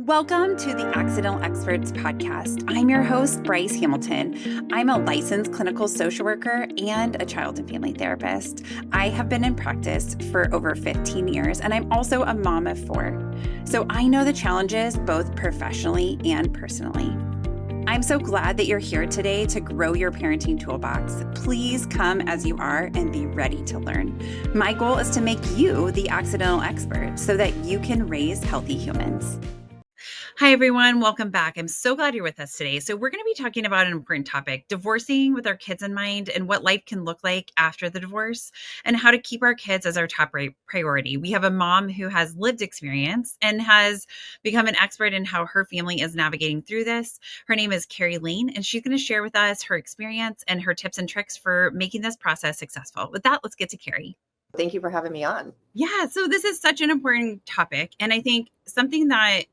Welcome to the Accidental Experts podcast. I'm your host, Bryce Hamilton. I'm a licensed clinical social worker and a child and family therapist. I have been in practice for over 15 years, and I'm also a mom of 4. So I know the challenges both professionally and personally. I'm so glad that you're here today to grow your parenting toolbox. Please come as you are and be ready to learn. My goal is to make you the accidental expert so that you can raise healthy humans. Hi, everyone. Welcome back. I'm so glad you're with us today. So we're going to be talking about an important topic, divorcing with our kids in mind and what life can look like after the divorce and how to keep our kids as our top priority. We have a mom who has lived experience and has become an expert in how her family is navigating through this. Her name is Keri Laine, and she's going to share with us her experience and her tips and tricks for making this process successful. With that, let's get to Keri. Thank you for having me on. Yeah, so this is such an important topic. And I think something that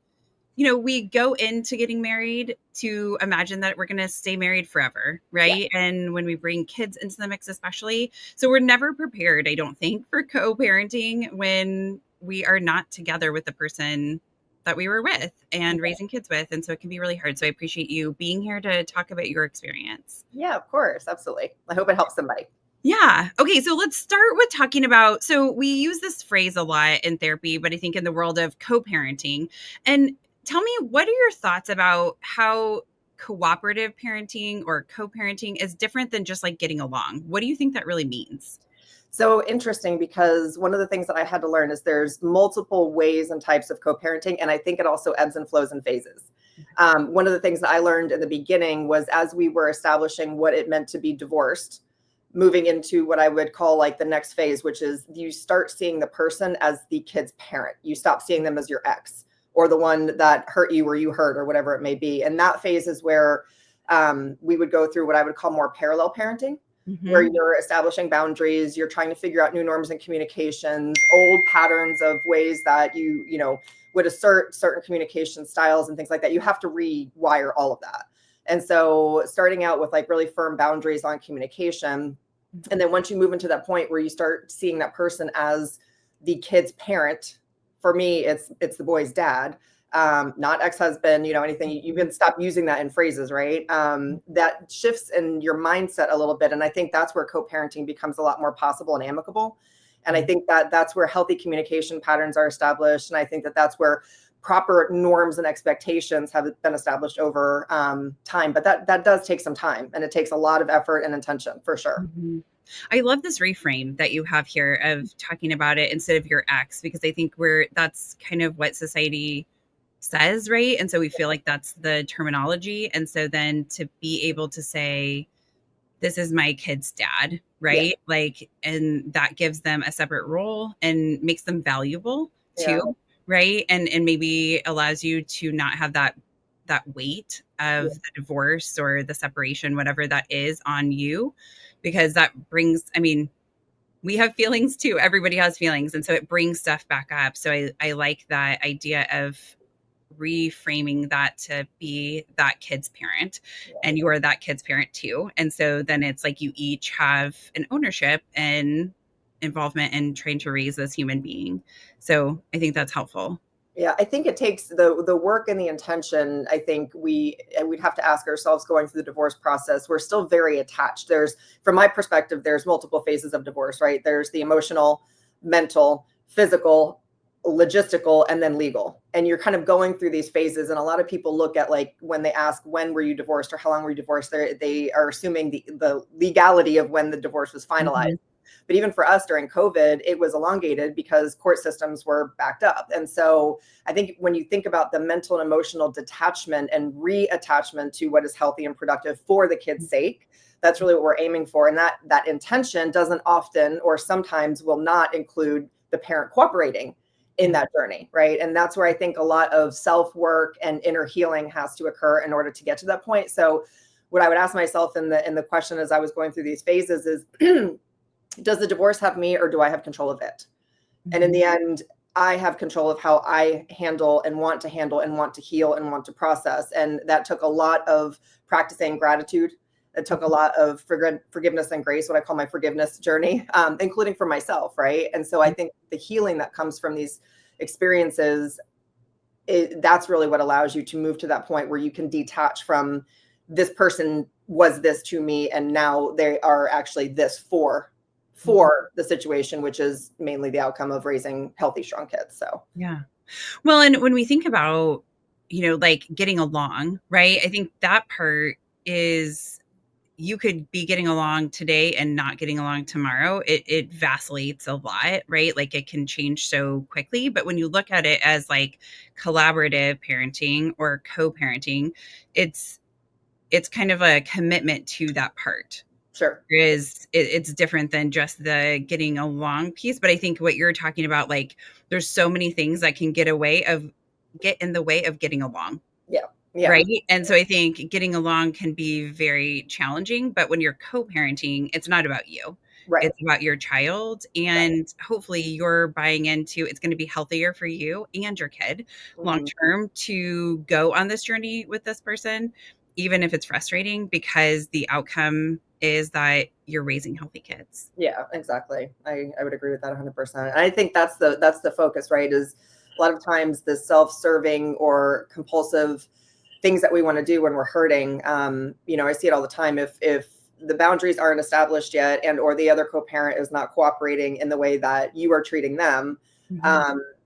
we go into getting married to imagine that we're going to stay married forever, right? Yeah. And when we bring kids into the mix, especially. So we're never prepared, I don't think, for co-parenting when we are not together with the person that we were with and raising kids with. And so it can be really hard. So I appreciate you being here to talk about your experience. Yeah, of course. Absolutely. I hope it helps somebody. Yeah. Okay. So let's start with talking about, so we use this phrase a lot in therapy, but I think in the world of co-parenting. And tell me, what are your thoughts about how cooperative parenting or co-parenting is different than just like getting along? What do you think that really means? So interesting, because one of the things that I had to learn is there's multiple ways and types of co-parenting. And I think it also ebbs and flows in phases. One of the things that I learned in the beginning was as we were establishing what it meant to be divorced, moving into what I would call like the next phase, which is you start seeing the person as the kid's parent. You stop seeing them as your ex or the one that hurt you or you hurt or whatever it may be. And that phase is where we would go through what I would call more parallel parenting, where you're establishing boundaries, you're trying to figure out new norms and communications, old patterns of ways that you would assert certain communication styles and things like that. You have to rewire all of that. And so starting out with like really firm boundaries on communication. And then once you move into that point where you start seeing that person as the kid's parent, for me, it's the boy's dad, not ex-husband, anything. You can stop using that in phrases, right? That shifts in your mindset a little bit. And I think that's where co-parenting becomes a lot more possible and amicable. And I think that that's where healthy communication patterns are established. And I think that that's where proper norms and expectations have been established over time. But that does take some time, and it takes a lot of effort and intention for sure. Mm-hmm. I love this reframe that you have here of talking about it instead of your ex, because I think that's kind of what society says, right? And so we feel like that's the terminology. And so then to be able to say, this is my kid's dad, right? Yeah. And that gives them a separate role and makes them valuable too, right? And maybe allows you to not have that weight of the divorce or the separation, whatever that is, on you, because that brings, we have feelings too. Everybody has feelings. And so it brings stuff back up. So I like that idea of reframing that to be that kid's parent, and you are that kid's parent too. And so then it's like you each have an ownership and involvement in trying to raise this human being. So I think that's helpful. Yeah, I think it takes the work and the intention. I think we'd have to ask ourselves going through the divorce process. We're still very attached. From my perspective, there's multiple phases of divorce, right? There's the emotional, mental, physical, logistical, and then legal. And you're kind of going through these phases. And a lot of people look at, like, when they ask, when were you divorced or how long were you divorced? They are assuming the legality of when the divorce was finalized. Mm-hmm. But even for us during COVID, it was elongated because court systems were backed up. And so I think when you think about the mental and emotional detachment and reattachment to what is healthy and productive for the kid's sake, that's really what we're aiming for. And that intention doesn't often, or sometimes will not, include the parent cooperating in that journey, right? And that's where I think a lot of self-work and inner healing has to occur in order to get to that point. So what I would ask myself in the question as I was going through these phases is, does the divorce have me, or do I have control of it? Mm-hmm. And in the end, I have control of how I handle and want to heal and want to process. And that took a lot of practicing gratitude. It took a lot of forgiveness and grace, what I call my forgiveness journey, including for myself, right? And so I think the healing that comes from these experiences that's really what allows you to move to that point where you can detach from this person was this to me, and now they are actually this for the situation, which is mainly the outcome of raising healthy, strong kids. So yeah. Well, and when we think about, like getting along, right? I think that part is, you could be getting along today and not getting along tomorrow. It vacillates a lot, right? Like it can change so quickly. But when you look at it as like collaborative parenting or co-parenting, it's kind of a commitment to that part. sure. It's different than just the getting along piece. But I think what you're talking about, like there's so many things that can get in the way of getting along. Yeah. Yeah. Right. And so I think getting along can be very challenging, but when you're co-parenting, it's not about you. Right. It's about your child. Right. And hopefully you're buying into it's going to be healthier for you and your kid long term to go on this journey with this person, even if it's frustrating, because the outcome is that you're raising healthy kids. Yeah, exactly. I would agree with that 100%. And I think that's the focus, right? Is a lot of times the self-serving or compulsive things that we want to do when we're hurting. I see it all the time. If the boundaries aren't established yet, and or the other co-parent is not cooperating in the way that you are treating them,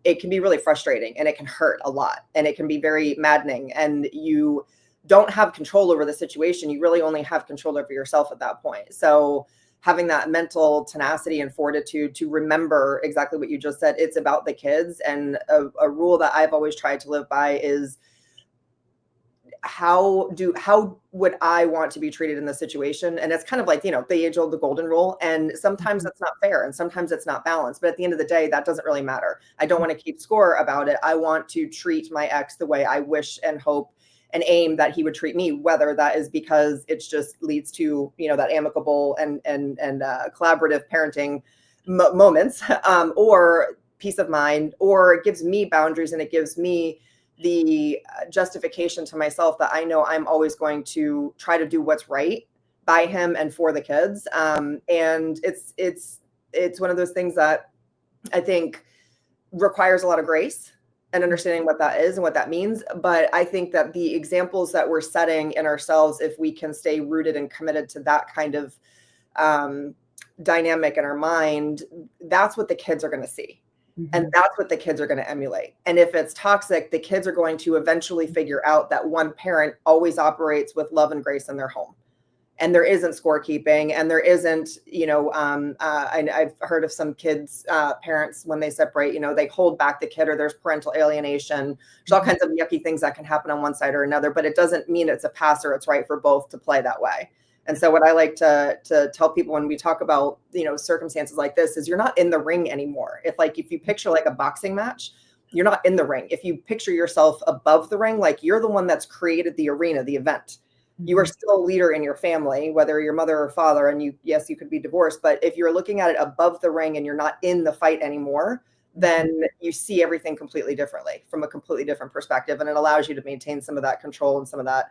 it can be really frustrating, and it can hurt a lot, and it can be very maddening. And you don't have control over the situation. You really only have control over yourself at that point. So having that mental tenacity and fortitude to remember exactly what you just said, it's about the kids. And a rule that I've always tried to live by is, how would I want to be treated in this situation? And it's kind of like, the age old, the golden rule. And sometimes that's not fair, and sometimes it's not balanced. But at the end of the day, that doesn't really matter. I don't want to keep score about it. I want to treat my ex the way I wish and hope and aim that he would treat me, whether that is because it just leads to, that amicable and collaborative parenting moments, or peace of mind, or it gives me boundaries, and it gives me the justification to myself that I know I'm always going to try to do what's right by him and for the kids. And it's one of those things that I think requires a lot of grace and understanding what that is and what that means. But I think that the examples that we're setting in ourselves, if we can stay rooted and committed to that kind of dynamic in our mind, that's what the kids are going to see. And that's what the kids are going to emulate. And if it's toxic, the kids are going to eventually figure out that one parent always operates with love and grace in their home. And there isn't scorekeeping, and there isn't, I've heard of some kids, parents, when they separate, they hold back the kid, or there's parental alienation. There's all kinds of yucky things that can happen on one side or another, but it doesn't mean it's a pass or it's right for both to play that way. And so what I like to tell people when we talk about, circumstances like this is, you're not in the ring anymore. If you picture like a boxing match, you're not in the ring. If you picture yourself above the ring, like you're the one that's created the arena, the event. You are still a leader in your family, whether you're mother or father, and you could be divorced. But if you're looking at it above the ring and you're not in the fight anymore, then you see everything completely differently, from a completely different perspective. And it allows you to maintain some of that control and some of that,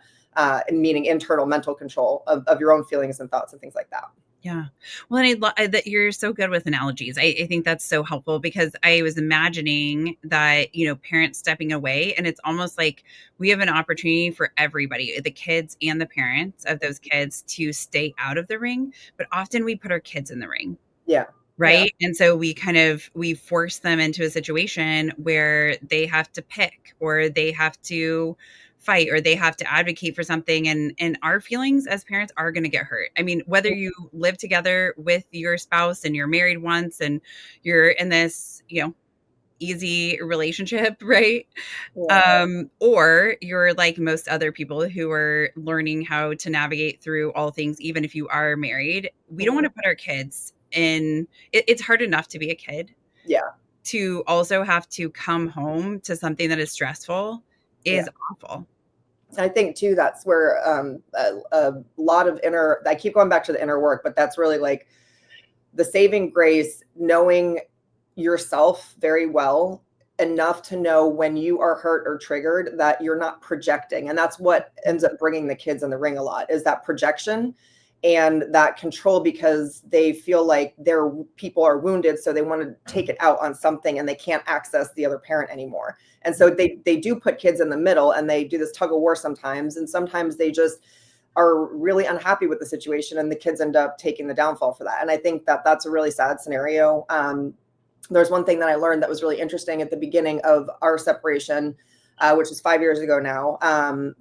meaning internal mental control of your own feelings and thoughts and things like that. Yeah. Well, and that you're so good with analogies. I think that's so helpful, because I was imagining that, parents stepping away, and it's almost like we have an opportunity for everybody, the kids and the parents of those kids, to stay out of the ring. But often we put our kids in the ring. Yeah. Right. Yeah. And so we force them into a situation where they have to pick, or they have to fight, or they have to advocate for something. And our feelings as parents are going to get hurt. I mean, whether you live together with your spouse and you're married once and you're in this, easy relationship, right? Yeah. Or you're like most other people who are learning how to navigate through all things, even if you are married. We don't want to put our kids in it's hard enough to be a kid. Yeah. To also have to come home to something that is stressful is awful. I think too, that's where a lot of I keep going back to the inner work, but that's really like the saving grace, knowing yourself very well enough to know when you are hurt or triggered, that you're not projecting. And that's what ends up bringing the kids in the ring a lot, is that projection. and that control because they feel like their people are wounded. So they want to take it out on something and they can't access the other parent anymore. And so they do put kids in the middle and they do this tug of war sometimes. And sometimes they just are really unhappy with the situation and the kids end up taking the downfall for that. And I think that that's a really sad scenario. There's one thing that I learned that was really interesting at the beginning of our separation, which is 5 years ago now,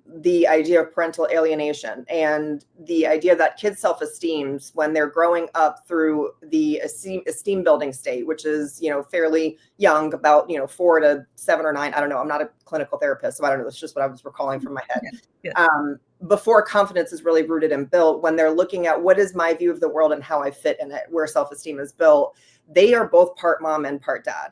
the idea of parental alienation and the idea that kids' self-esteem when they're growing up through the esteem building state, which is, fairly young, about, 4 to 7 or 9. I don't know. I'm not a clinical therapist, so I don't know. That's just what I was recalling from my head. Yeah. Before confidence is really rooted and built, when they're looking at what is my view of the world and how I fit in it, where self-esteem is built, they are both part mom and part dad.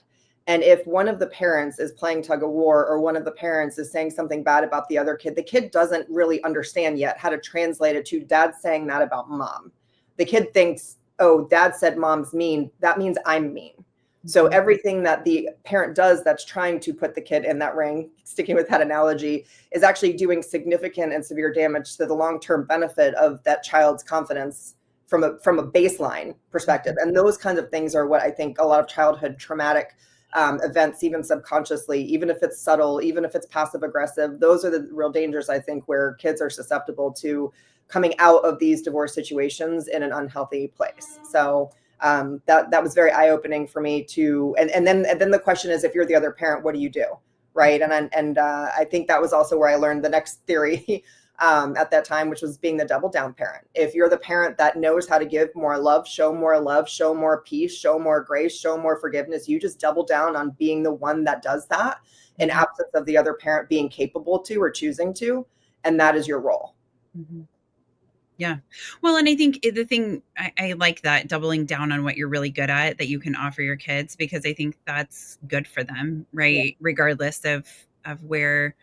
And if one of the parents is playing tug of war or one of the parents is saying something bad about the other kid, the kid doesn't really understand yet how to translate it to dad saying that about mom. The kid thinks, oh, dad said mom's mean. That means I'm mean. So everything that the parent does that's trying to put the kid in that ring, sticking with that analogy, is actually doing significant and severe damage to the long-term benefit of that child's confidence from a baseline perspective. And those kinds of things are what I think a lot of childhood traumatic events, even subconsciously, even if it's subtle, even if it's passive aggressive, those are the real dangers, I think, where kids are susceptible to coming out of these divorce situations in an unhealthy place. So that was very eye-opening for me to, and then the question is, if you're the other parent, what do you do? Right. And I think that was also where I learned the next theory at that time, which was being the double down parent. If you're the parent that knows how to give more love, show more peace, show more grace, show more forgiveness, you just double down on being the one that does that in absence of the other parent being capable to or choosing to. And that is your role. Mm-hmm. Yeah. Well, and I think the thing, I like that doubling down on what you're really good at that you can offer your kids, because I think that's good for them, right? Yeah. Regardless of where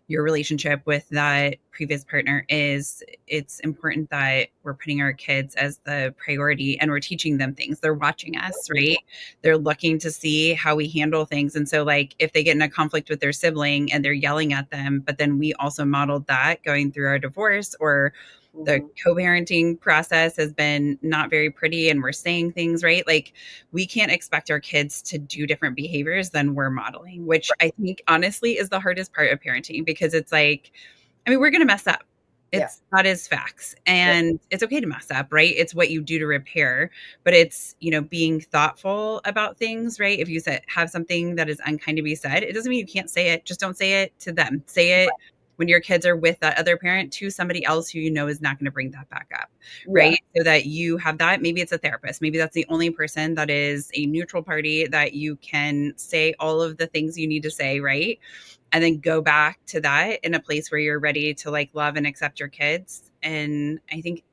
your relationship with that previous partner is, it's important that we're putting our kids as the priority and we're teaching them things. They're watching us, right? They're looking to see how we handle things. And so like if they get in a conflict with their sibling and they're yelling at them, but then we also modeled that going through our divorce, or the co-parenting process has been not very pretty and we're saying things, right? Like we can't expect our kids to do different behaviors than we're modeling, which I think honestly is the hardest part of parenting, because it's like, I mean, we're going to mess up. That is facts, and it's okay to mess up, right? It's what you do to repair, but it's, being thoughtful about things, right? If you have something that is unkind to be said, it doesn't mean you can't say it. Just don't say it to them. Say it when your kids are with that other parent to somebody else who is not going to bring that back up, right? So that you have that. Maybe it's a therapist. Maybe that's the only person that is a neutral party that you can say all of the things you need to say, right? And then go back to that in a place where you're ready to like love and accept your kids. And I think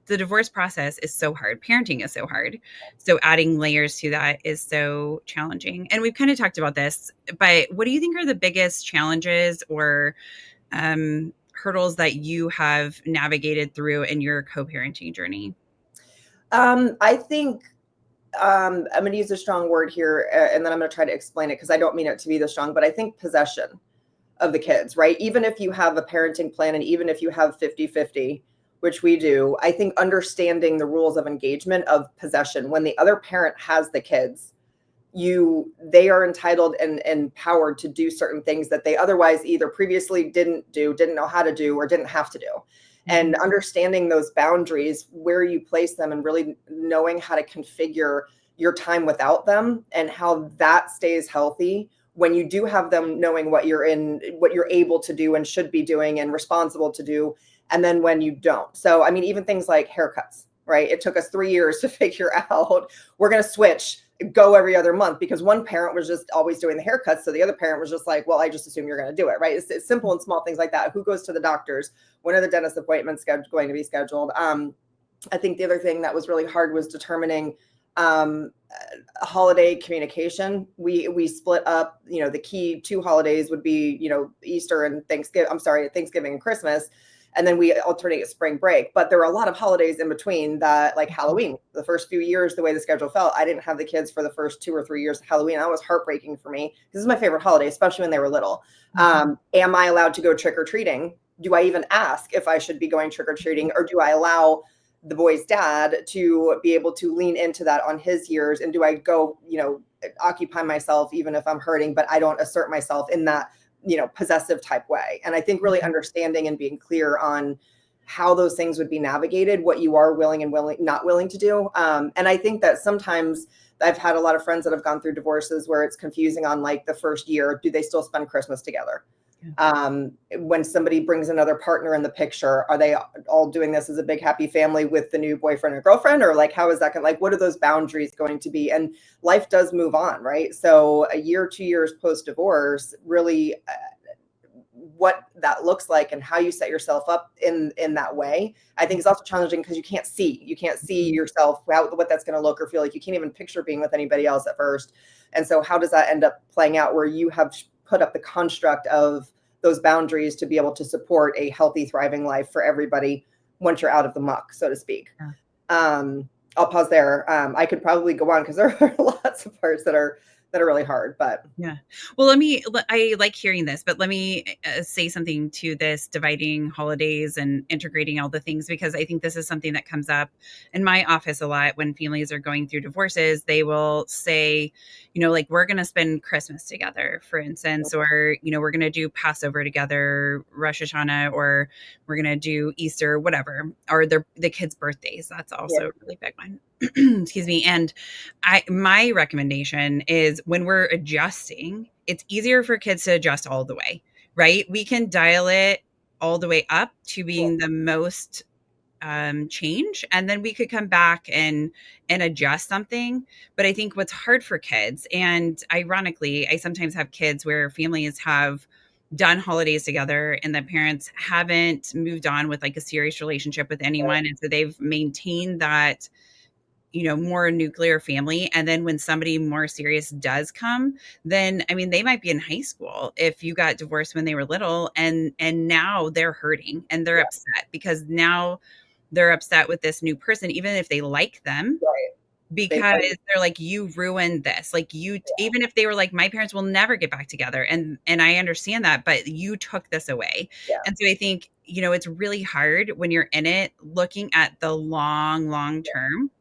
the divorce process is so hard. Parenting is so hard. So adding layers to that is so challenging. And we've kind of talked about this, but what do you think are the biggest challenges or hurdles that you have navigated through in your co-parenting journey? I think I'm going to use a strong word here, and then I'm going to try to explain it because I don't mean it to be this strong, but I think possession of the kids, right? Even if you have a parenting plan and even if you have 50-50, which we do, I think understanding the rules of engagement of possession, when the other parent has the kids, they are entitled and empowered to do certain things that they otherwise either previously didn't know how to do, or didn't have to do. And understanding those boundaries, where you place them, and really knowing how to configure your time without them and how that stays healthy when you do have them, knowing what you're able to do and should be doing and responsible to do. And then when you don't. So, I mean, even things like haircuts, right? It took us 3 years to figure out we're going to switch, go every other month, because one parent was just always doing the haircuts. So the other parent was just like, well, I just assume you're going to do it, right? It's simple and small things like that. Who goes to the doctors? When are the dentist appointments going to be scheduled? I think the other thing that was really hard was determining holiday communication. We split up, the key 2 holidays would be, Easter and Thanksgiving and Christmas. And then we alternate spring break. But there were a lot of holidays in between that, like Halloween. The first few years, the way the schedule felt, I didn't have the kids for the first 2 or 3 years of Halloween. That was heartbreaking for me. This is my favorite holiday, especially when they were little. Am I allowed to go trick-or-treating? Do I even ask if I should be going trick-or-treating? Or do I allow the boy's dad to be able to lean into that on his years. And do I go, occupy myself even if I'm hurting, but I don't assert myself in that, possessive type way. And I think really understanding and being clear on how those things would be navigated, what you are willing and not willing to do. And I think that sometimes I've had a lot of friends that have gone through divorces where it's confusing on like the first year, do they still spend Christmas together? When somebody brings another partner in the picture, are they all doing this as a big happy family with the new boyfriend or girlfriend? Or like, how is that going to, like, what are those boundaries going to be? And life does move on, right? So a year, 2 years post-divorce, really what that looks like and how you set yourself up in that way, I think is also challenging because you can't see yourself, what that's going to look or feel like. You can't even picture being with anybody else at first. And so how does that end up playing out where you have put up the construct of those boundaries to be able to support a healthy, thriving life for everybody once you're out of the muck, so to speak? I'll pause there. I could probably go on because there are lots of parts that are really hard, but yeah. Well, I like hearing this, but let me say something to this dividing holidays and integrating all the things, because I think this is something that comes up in my office a lot when families are going through divorces. They will say, like, we're going to spend Christmas together, for instance, or, we're going to do Passover together, Rosh Hashanah, or we're going to do Easter, whatever, or the kids' birthdays. That's also a really big one. Excuse me. And my recommendation is when we're adjusting, it's easier for kids to adjust all the way, right? We can dial it all the way up to being the most change, and then we could come back and adjust something. But I think what's hard for kids, and ironically, I sometimes have kids where families have done holidays together and the parents haven't moved on with like a serious relationship with anyone. And so they've maintained that more nuclear family. And then when somebody more serious does come, then, I mean, they might be in high school if you got divorced when they were little, and now they're hurting and they're upset because now they're upset with this new person, even if they like them, because they're like, you ruined this. Like even if they were like, my parents will never get back together. And I understand that, but you took this away. And so I think, it's really hard when you're in it, looking at the long term.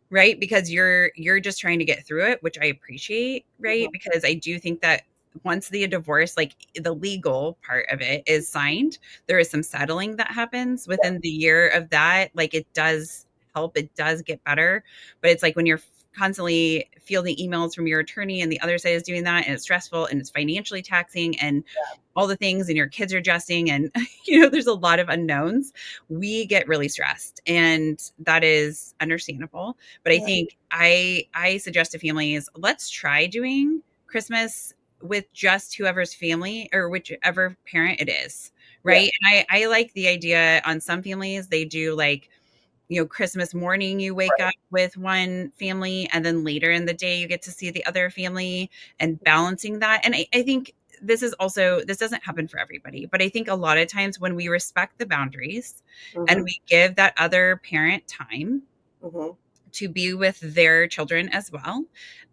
Right. Because you're just trying to get through it, which I appreciate. Right. Because I do think that once the divorce, like the legal part of it is signed, there is some settling that happens within the year of that. Like it does help. It does get better. But it's like when you're constantly fielding emails from your attorney and the other side is doing that, and it's stressful and it's financially taxing and all the things, and your kids are adjusting, and there's a lot of unknowns. We get really stressed, and that is understandable. But I think I suggest to families, let's try doing Christmas with just whoever's family or whichever parent it is, right? And I like the idea on some families, they do like, Christmas morning, you wake up with one family, and then later in the day, you get to see the other family, and balancing that. And I think this doesn't happen for everybody, but I think a lot of times when we respect the boundaries and we give that other parent time to be with their children as well,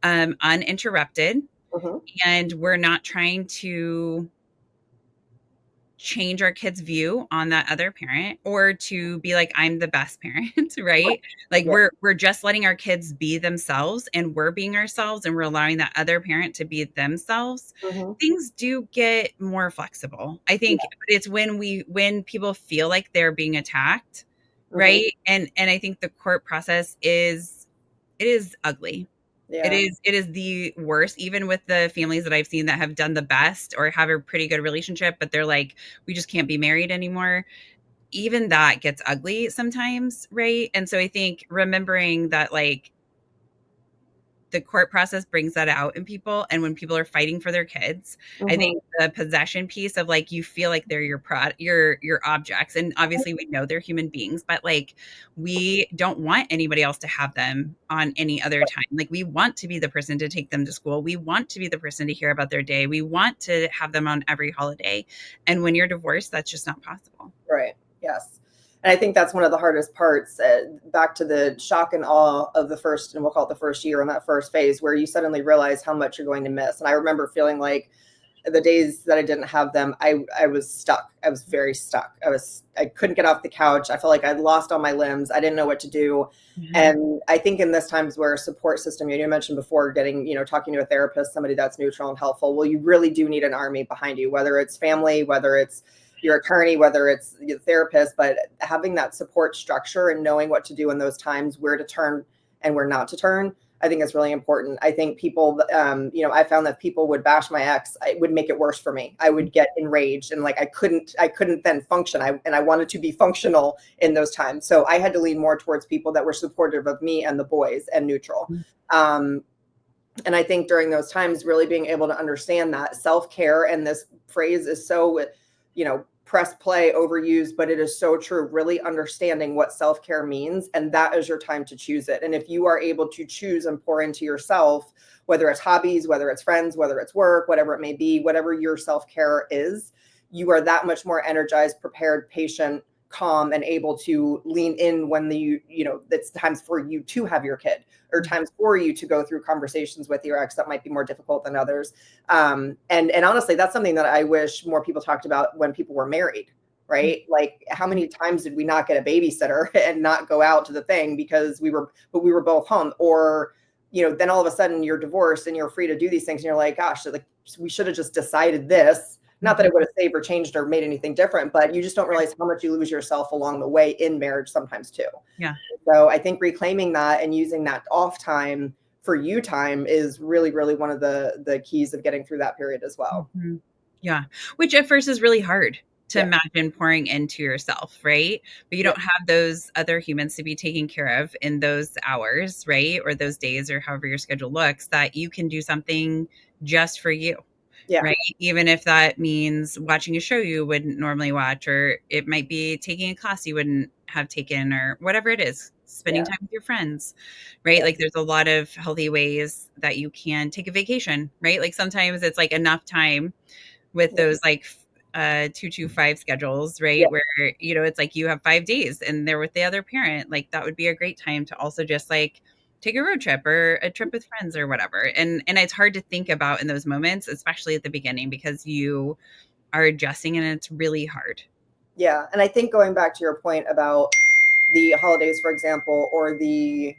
uninterrupted, and we're not trying to change our kids' view on that other parent or to be like, I'm the best parent, right? Like we're just letting our kids be themselves, and we're being ourselves, and we're allowing that other parent to be themselves. Things do get more flexible. I think it's when people feel like they're being attacked, right? And I think the court process is ugly. It is the worst, even with the families that I've seen that have done the best or have a pretty good relationship, but they're like, we just can't be married anymore. Even that gets ugly sometimes, right? And so I think remembering that, like, the court process brings that out in people. And when people are fighting for their kids, I think the possession piece of like, you feel like they're your objects. And obviously we know they're human beings, but like, we don't want anybody else to have them on any other time. Like we want to be the person to take them to school. We want to be the person to hear about their day. We want to have them on every holiday. And when you're divorced, that's just not possible. Right. Yes. And I think that's one of the hardest parts, back to the shock and awe of the first, and we'll call it the first year in that first phase, where you suddenly realize how much you're going to miss. And I remember feeling like the days that I didn't have them, I was stuck. I was very stuck. I couldn't get off the couch. I felt like I'd lost all my limbs. I didn't know what to do. Mm-hmm. And I think in this times where a support system, you mentioned before, getting, talking to a therapist, somebody that's neutral and helpful. Well, you really do need an army behind you, whether it's family, whether it's your attorney, whether it's your therapist, but having that support structure and knowing what to do in those times, where to turn and where not to turn, I think is really important. I think people, I found that people would bash my ex. It would make it worse for me. I would get enraged and like I couldn't then function. I wanted to be functional in those times. So I had to lean more towards people that were supportive of me and the boys and neutral. And I think during those times, really being able to understand that self-care, and this phrase is so, press play, overused, but it is so true. Really understanding what self-care means, and that is your time to choose it. And if you are able to choose and pour into yourself, whether it's hobbies, whether it's friends, whether it's work, whatever it may be, whatever your self-care is, you are that much more energized, prepared, patient, calm, and able to lean in when it's times for you to have your kid, or times for you to go through conversations with your ex that might be more difficult than others. And honestly, that's something that I wish more people talked about when people were married, right? Like, how many times did we not get a babysitter and not go out to the thing because we were both home? Or, then all of a sudden you're divorced and you're free to do these things. And you're like, gosh, like, we should have just decided this. Not that it would have saved or changed or made anything different, but you just don't realize how much you lose yourself along the way in marriage sometimes too. Yeah. So I think reclaiming that and using that off time for you time is really, really one of the keys of getting through that period as well. Mm-hmm. Yeah. Which at first is really hard to imagine pouring into yourself, right? But you don't have those other humans to be taken care of in those hours, right? Or those days, or however your schedule looks, that you can do something just for you. Yeah. Right. Even if that means watching a show you wouldn't normally watch, or it might be taking a class you wouldn't have taken, or whatever it is, spending time with your friends, right? Like, there's a lot of healthy ways that you can take a vacation, right? Like, sometimes it's like enough time with those like 2-2-5 schedules, right? Where, it's like you have 5 days and they're with the other parent. Like, that would be a great time to also just like take a road trip or a trip with friends or whatever. And it's hard to think about in those moments, especially at the beginning, because you are adjusting and it's really hard. Yeah. And I think going back to your point about the holidays, for example, or the,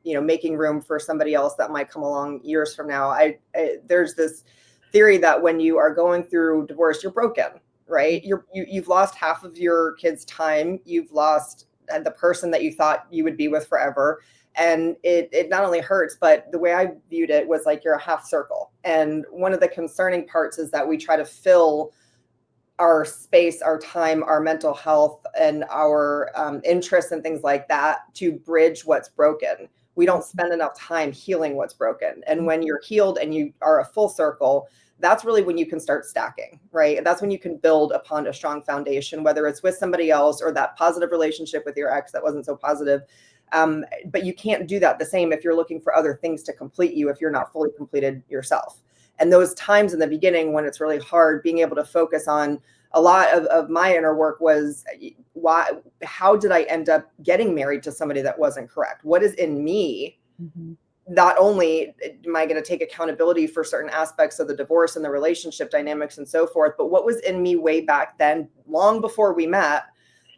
making room for somebody else that might come along years from now, there's this theory that when you are going through divorce, you're broken, right? You've lost half of your kid's time. You've lost the person that you thought you would be with forever. And it not only hurts, but the way I viewed it was like you're a half circle. And one of the concerning parts is that we try to fill our space, our time, our mental health, and our interests and things like that to bridge what's broken. We don't spend enough time healing what's broken. And when you're healed and you are a full circle, that's really when you can start stacking, right? That's when you can build upon a strong foundation, whether it's with somebody else or that positive relationship with your ex that wasn't so positive. But you can't do that the same if you're looking for other things to complete you, if you're not fully completed yourself. And those times in the beginning when it's really hard, being able to focus on a lot of my inner work was how did I end up getting married to somebody that wasn't correct? What is in me? Mm-hmm. Not only am I going to take accountability for certain aspects of the divorce and the relationship dynamics and so forth, but what was in me way back then, long before we met,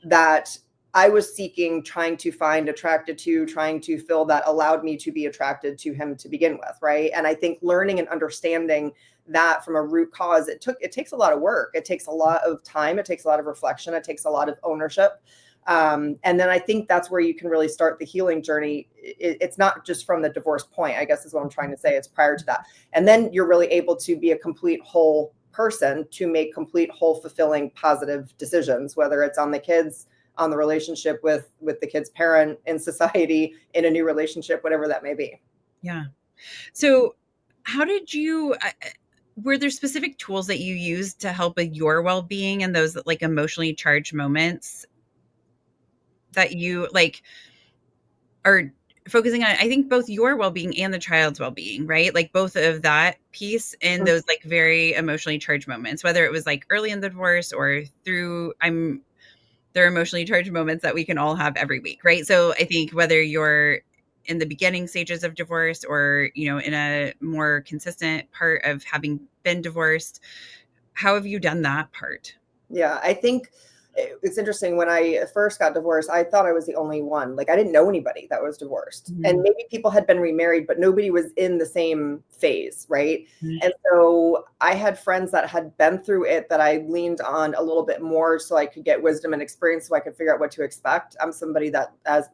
that I was seeking, trying to find, attracted to, trying to fill, that allowed me to be attracted to him to begin with, right? And I think learning and understanding that from a root cause, it takes a lot of work. It takes a lot of time. It takes a lot of reflection. It takes a lot of ownership. And then I think that's where you can really start the healing journey. It's not just from the divorce point, I guess is what I'm trying to say. It's prior to that. And then you're really able to be a complete whole person to make complete whole, fulfilling, positive decisions, whether it's on the kids, on the relationship with the kid's parent, in society, in a new relationship, whatever that may be. Yeah. So how did you, were there specific tools that you used to help with your well-being and those like emotionally charged moments that you like are focusing on? I think both your well-being and the child's well-being, right? Like both of that piece in those like very emotionally charged moments, whether it was like early in the divorce or through, there are emotionally charged moments that we can all have every week, right? So I think whether you're in the beginning stages of divorce, or, in a more consistent part of having been divorced? How have you done that part? Yeah, I think it's interesting. When I first got divorced, I thought I was the only one. Like, I didn't know anybody that was divorced. And Mhm. maybe people had been remarried, but nobody was in the same phase, right? Mhm. And so I had friends that had been through it that I leaned on a little bit more so I could get wisdom and experience so I could figure out what to expect. I'm somebody that, as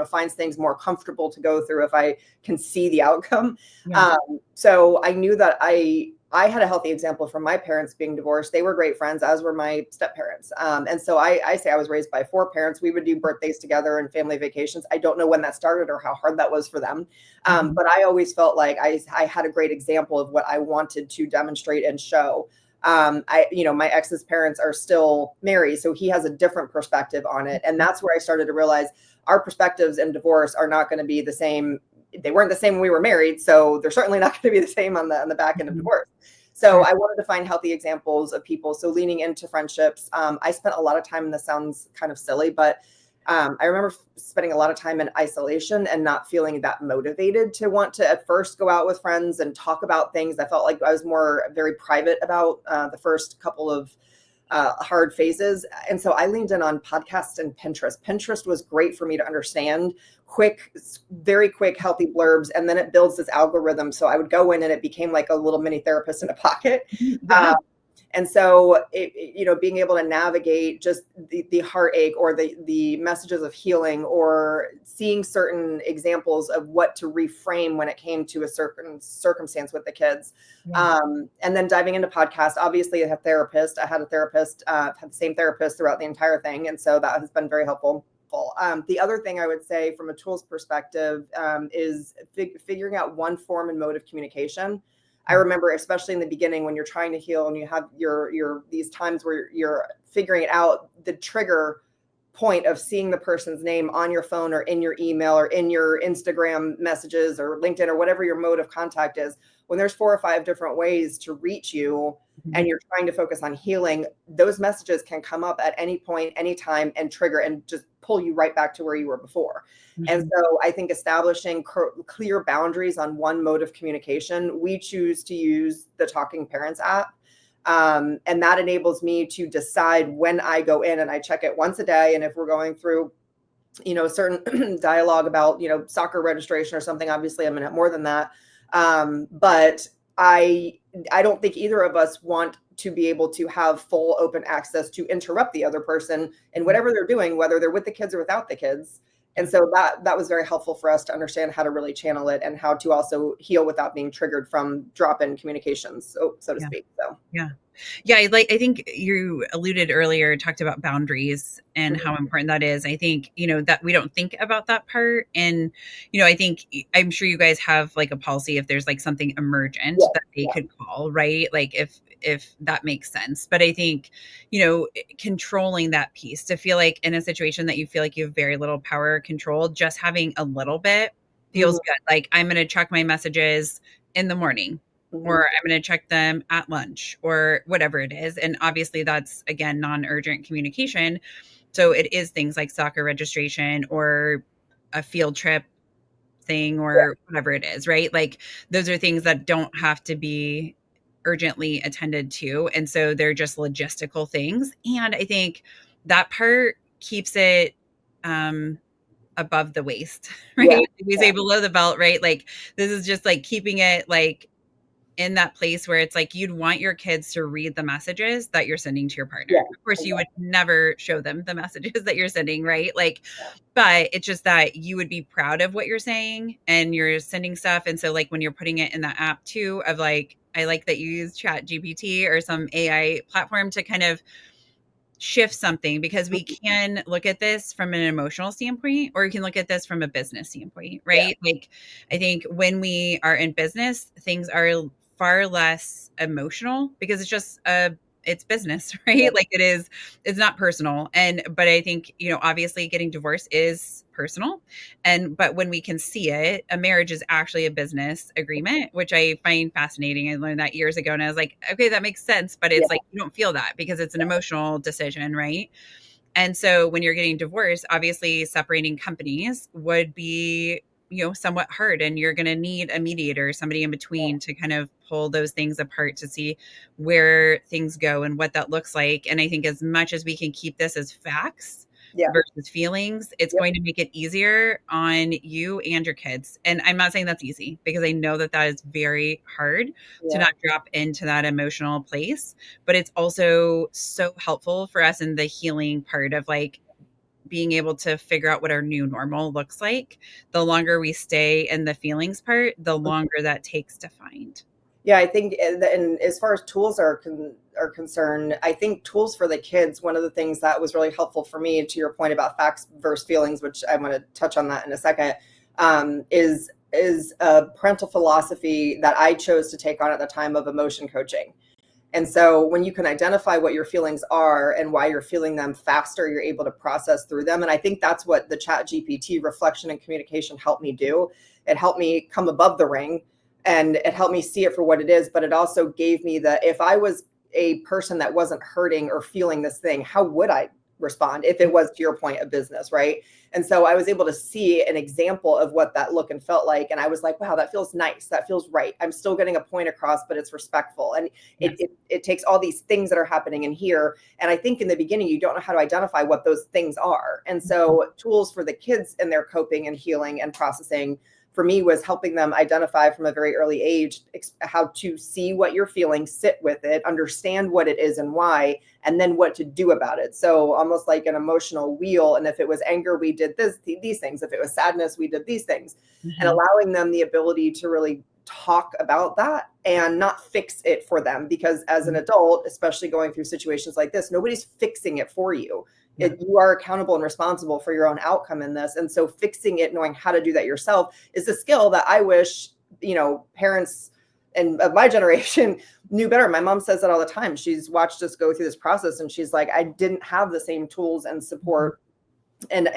finds things more comfortable to go through if I can see the outcome. Yeah. So I knew that I had a healthy example from my parents being divorced. They were great friends, as were my step parents. And so I say I was raised by 4 parents. We would do birthdays together and family vacations. I don't know when that started or how hard that was for them. Mhm. But I always felt like I had a great example of what I wanted to demonstrate and show. My ex's parents are still married, so he has a different perspective on it. And that's where I started to realize our perspectives in divorce are not going to be the same. They weren't the same when we were married, so they're certainly not going to be the same on the back end of Mhm. divorce. So Right. I wanted to find healthy examples of people. So leaning into friendships. I spent a lot of time, and this sounds kind of silly, but I remember spending a lot of time in isolation and not feeling that motivated to want to at first go out with friends and talk about things. I felt like I was more very private about the first couple of hard phases. And so I leaned in on podcasts and Pinterest. Pinterest was great for me to understand very quick, healthy blurbs. And then it builds this algorithm. So I would go in and it became like a little mini therapist in a pocket. Yeah. And so, being able to navigate just the heartache or the messages of healing, or seeing certain examples of what to reframe when it came to a certain circumstance with the kids. Yeah. And then diving into podcasts. Obviously, I have a therapist. I had a therapist, had the same therapist throughout the entire thing. And so that has been very helpful. The other thing I would say from a tools perspective is figuring out one form and mode of communication. I remember, especially in the beginning, when you're trying to heal and you have your these times where you're figuring it out, the trigger point of seeing the person's name on your phone or in your email or in your Instagram messages or LinkedIn or whatever your mode of contact is, when there's 4 or 5 different ways to reach you Mhm. and you're trying to focus on healing, those messages can come up at any point, anytime, and trigger and just pull you right back to where you were before. And Mhm. so I think establishing clear boundaries on one mode of communication, we choose to use the Talking Parents app. And that enables me to decide when I go in, and I check it once a day. And if we're going through, a certain dialogue about, soccer registration or something, obviously I'm going to have more than that. But I don't think either of us want to be able to have full open access to interrupt the other person in whatever they're doing, whether they're with the kids or without the kids. And Yeah. so that was very helpful for us to understand how to really channel it and how to also heal without being triggered from drop-in communications, so to Yeah. speak. So Yeah. Yeah. I think you alluded earlier, talked about boundaries and how important that is. I think, that we don't think about that part. And, I think, I'm sure you guys have like a policy if there's like something emergent yeah, that they yeah, could call, right? Like if that makes sense. But I think, controlling that piece to feel like in a situation that you feel like you have very little power or control, just having a little bit feels mhm, good. Like I'm going to check my messages in the morning, or mhm, I'm going to check them at lunch, or whatever it is. And obviously that's again non-urgent communication. So it is things like soccer registration or a field trip thing yeah, or whatever it is, right? Like those are things that don't have to be urgently attended to. And so they're just logistical things. And I think that part keeps it um above the waist, yeah, right? We say below the belt, right? Like this is just like keeping it like in that place where it's like you'd want your kids to read the messages that you're sending to your yeah, partner. Of course, you would exactly, never show them the messages that you're sending, right? Like, but it's just that you would be proud of what you're saying and you're sending stuff. And so, like, when you're putting it in the app too, of like, I like that you use Chat GPT or some AI platform to kind of shift something, because we can look at this from an emotional standpoint or you can look at this from a business standpoint, yeah, right? Like I think when we are in business, things are far less emotional because it's just it's business, yeah, right? Like it's not personal. And but I think, obviously getting divorced is personal. And but when we can see it, a marriage is actually a business agreement, which I find fascinating. I learned that years ago and I was like, okay, that makes sense. But yeah, it's like you don't feel that because it's an emotional decision, right? And so when you're getting divorced, obviously separating companies would be somewhat hard, and you're going to need a mediator, somebody in between, to kind of pull those things apart to see where things go and what that looks like. And I think as much as we can keep this as facts Yeah. versus feelings, it's Yep. going to make it easier on you and your kids. And I'm not saying that's easy, because I know that that is very hard to not drop into that emotional place, but it's also so helpful for us in the healing part of like being able to figure out what our new normal looks like. The longer we stay in the feelings part, the longer that takes to find. Yeah, I think, and as far as tools are concerned, I think tools for the kids, one of the things that was really helpful for me, to your point about facts versus feelings, which I want to touch on that in a second, is a parental philosophy that I chose to take on at the time of emotion coaching. And so when you can identify what your feelings are and why you're feeling them faster, you're able to process through them. And I think that's what the Chat GPT reflection and communication helped me do. It helped me come above the ring, and it helped me see it for what it is. But it also gave me if I was a person that wasn't hurting or feeling this thing, how would I respond if it was, to your point, a business, right? And so I was able to see an example of what that look and felt like. And I was like, wow, that feels nice. That feels right. I'm still getting a point across, but it's respectful. And it takes all these things that are happening in here. And I think in the beginning, you don't know how to identify what those things are. And so tools for the kids in their coping and healing and processing, for me, was helping them identify from a very early age how to see what you're feeling, sit with it, understand what it is and why, and then what to do about it. So almost like an emotional wheel. And if it was anger, we did these things. If it was sadness, we did these things. And allowing them the ability to really talk about that and not fix it for them. Because as an adult, especially going through situations like this, nobody's fixing it for you. You are accountable and responsible for your own outcome in this. And so fixing it, knowing how to do that yourself, is a skill that I wish, parents and of my generation knew better. My mom says that all the time. She's watched us go through this process, and she's like, I didn't have the same tools and support and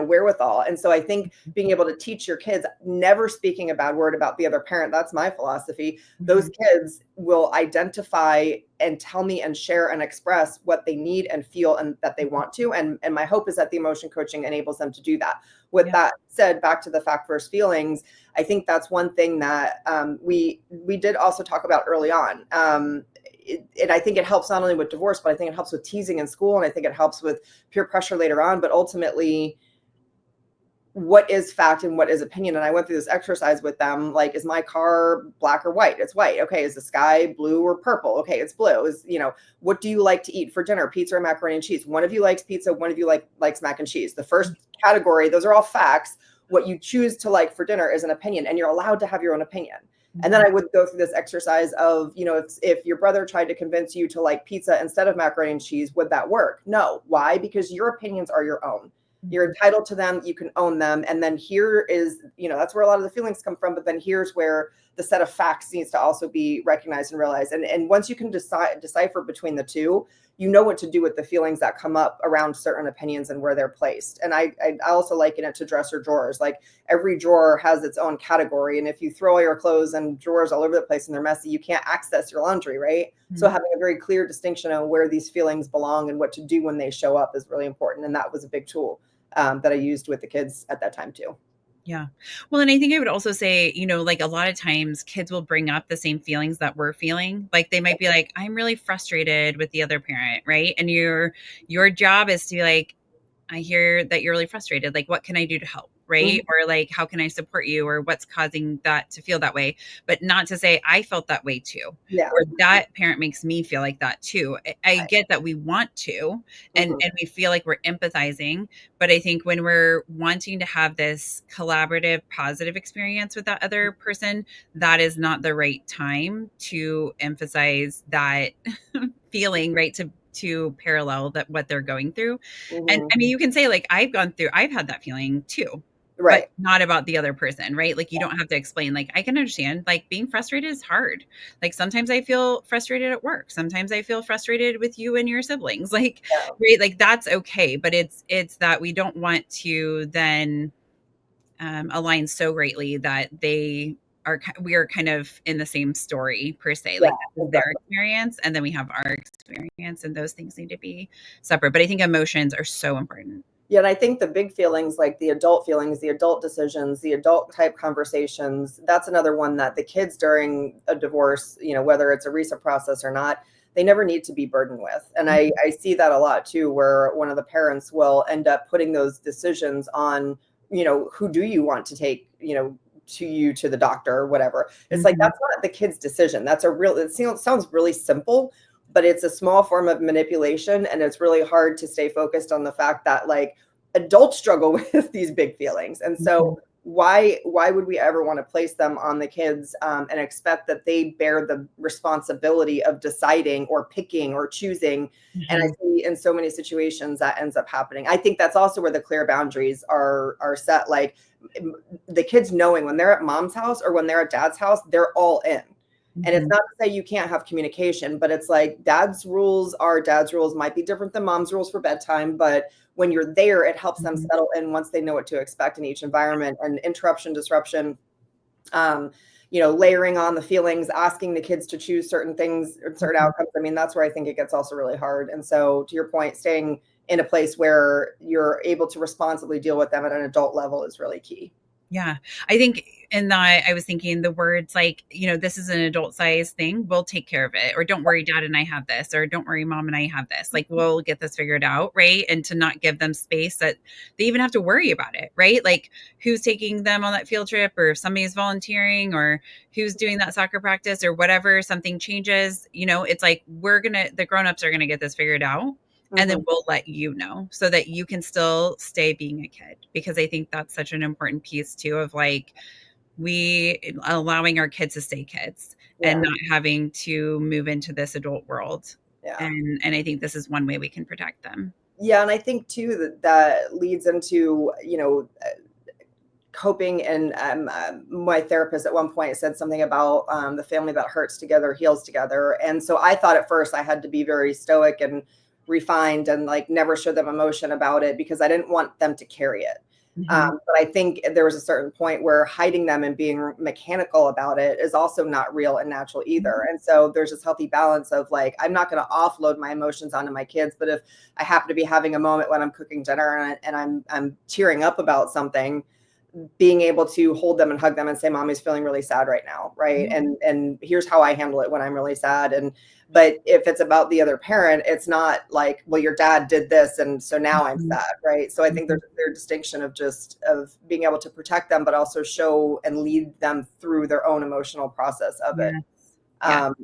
wherewithal. And so I think being able to teach your kids, never speaking a bad word about the other parent, that's my philosophy. Those kids will identify and tell me and share and express what they need and feel and that they want to. And my hope is that the emotion coaching enables them to do that. With that said, back to the fact versus feelings, I think that's one thing that we did also talk about early on. And I think it helps not only with divorce, but I think it helps with teasing in school. And I think it helps with peer pressure later on. But ultimately, what is fact and what is opinion? And I went through this exercise with them. Like, is my car black or white? It's white. Okay. Is the sky blue or purple? Okay. It's blue. What do you like to eat for dinner? Pizza or macaroni and cheese? One of you likes pizza. One of you likes mac and cheese. The first category, those are all facts. What you choose to like for dinner is an opinion, and you're allowed to have your own opinion. And then I would go through this exercise of, if your brother tried to convince you to like pizza instead of macaroni and cheese, would that work? No. Why? Because your opinions are your own. You're entitled to them. You can own them. And then here is, that's where a lot of the feelings come from. But then here's where the set of facts needs to also be recognized and realized. And once you can decipher between the two, you know what to do with the feelings that come up around certain opinions and where they're placed. And I also liken it to dresser drawers. Like, every drawer has its own category. And if you throw all your clothes and drawers all over the place and they're messy, you can't access your laundry, right? So having a very clear distinction on where these feelings belong and what to do when they show up is really important. And that was a big tool that I used with the kids at that time too. Yeah. Well, and I think I would also say, like, a lot of times kids will bring up the same feelings that we're feeling. Like, they might be like, I'm really frustrated with the other parent, right? And your job is to be like, I hear that you're really frustrated. Like, what can I do to help? Right. Or like, how can I support you? Or what's causing that to feel that way? But not to say I felt that way too. Yeah. Or that parent makes me feel like that too. I get that we want to, and we feel like we're empathizing. But I think when we're wanting to have this collaborative, positive experience with that other person, that is not the right time to emphasize that feeling, right? To parallel that what they're going through. And I mean, you can say like, I've had that feeling too, right? But not about the other person, right? Like, you don't have to explain. Like, I can understand, like, being frustrated is hard. Like, sometimes I feel frustrated at work. Sometimes I feel frustrated with you and your siblings. Like, right? Like, that's okay. But it's that we don't want to then align so greatly that we are kind of in the same story per se. Like, this is their experience, and then we have our experience, and those things need to be separate. But I think emotions are so important. Yeah, and I think the big feelings, like the adult feelings, the adult decisions, the adult type conversations, that's another one that the kids during a divorce, whether it's a recent process or not, they never need to be burdened with. And I see that a lot too, where one of the parents will end up putting those decisions on, who do you want to take, to the doctor or whatever. It's like, that's not the kid's decision. It sounds really simple, but it's a small form of manipulation, and it's really hard to stay focused on the fact that like adults struggle with these big feelings. And so why would we ever want to place them on the kids, and expect that they bear the responsibility of deciding or picking or choosing? And I see in so many situations that ends up happening. I think that's also where the clear boundaries are set. Like the kids knowing when they're at mom's house or when they're at dad's house, they're all in. And it's not to say you can't have communication, but it's like dad's rules might be different than mom's rules for bedtime. But when you're there, it helps them settle in once they know what to expect in each environment. And interruption, disruption, layering on the feelings, asking the kids to choose certain things or certain outcomes. I mean, that's where I think it gets also really hard. And so to your point, staying in a place where you're able to responsibly deal with them at an adult level is really key. Yeah. I think in that I was thinking the words like, this is an adult size thing. We'll take care of it. Or don't worry, dad and I have this. Or don't worry, mom and I have this. Like, we'll get this figured out. Right. And to not give them space that they even have to worry about it. Right. Like who's taking them on that field trip, or if somebody's volunteering, or who's doing that soccer practice or whatever, something changes, it's like, the grownups are going to get this figured out. And then we'll let you know so that you can still stay being a kid, because I think that's such an important piece too, of like we allowing our kids to stay kids and not having to move into this adult world. Yeah. And I think this is one way we can protect them. Yeah. And I think too that leads into, coping. And my therapist at one point said something about the family that hurts together heals together. And so I thought at first I had to be very stoic and refined and like never show them emotion about it, because I didn't want them to carry it. But I think there was a certain point where hiding them and being mechanical about it is also not real and natural either. And so there's this healthy balance of like, I'm not going to offload my emotions onto my kids, but if I happen to be having a moment when I'm cooking dinner and I'm tearing up about something, being able to hold them and hug them and say, mommy's feeling really sad right now. Right. And here's how I handle it when I'm really sad. But if it's about the other parent, it's not like, well, your dad did this, and so now I'm sad. Right. So I think there's a distinction of being able to protect them, but also show and lead them through their own emotional process of it. I